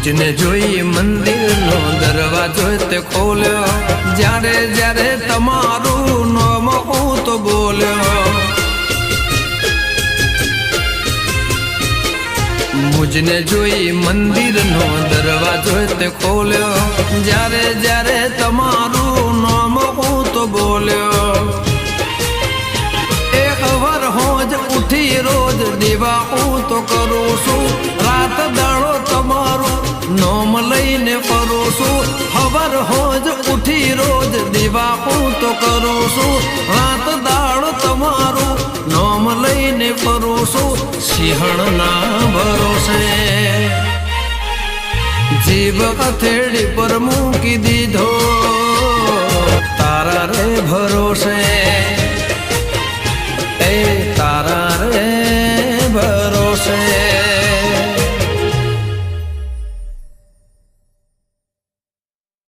મુજને જોઈ મંદિરનો દરવાજો તે ખોલ્યો, જ્યારે જ્યારે તમારું નામ હું તો બોલ્યો. મુજને જોઈ મંદિરનો દરવાજો તે ખોલ્યો, જ્યારે જ્યારે તમારું નામ હું તો બોલ્યો. એક વાર હોજ ઉઠી રોજ દીવા હું તો કરું છું, રાત દાડો તમારું નામ લઈને ફરું છું. હવાર હોજ ઉઠી રોજ દીવા હું તો કરું છું, રાત દાડો તમારું નામ લઈને ફરું છું. સિંહણના ભરોસે જીવ હથેળી પર મૂકી દીધો, તારા રે ભરોસે, એ તારા રે ભરોસે.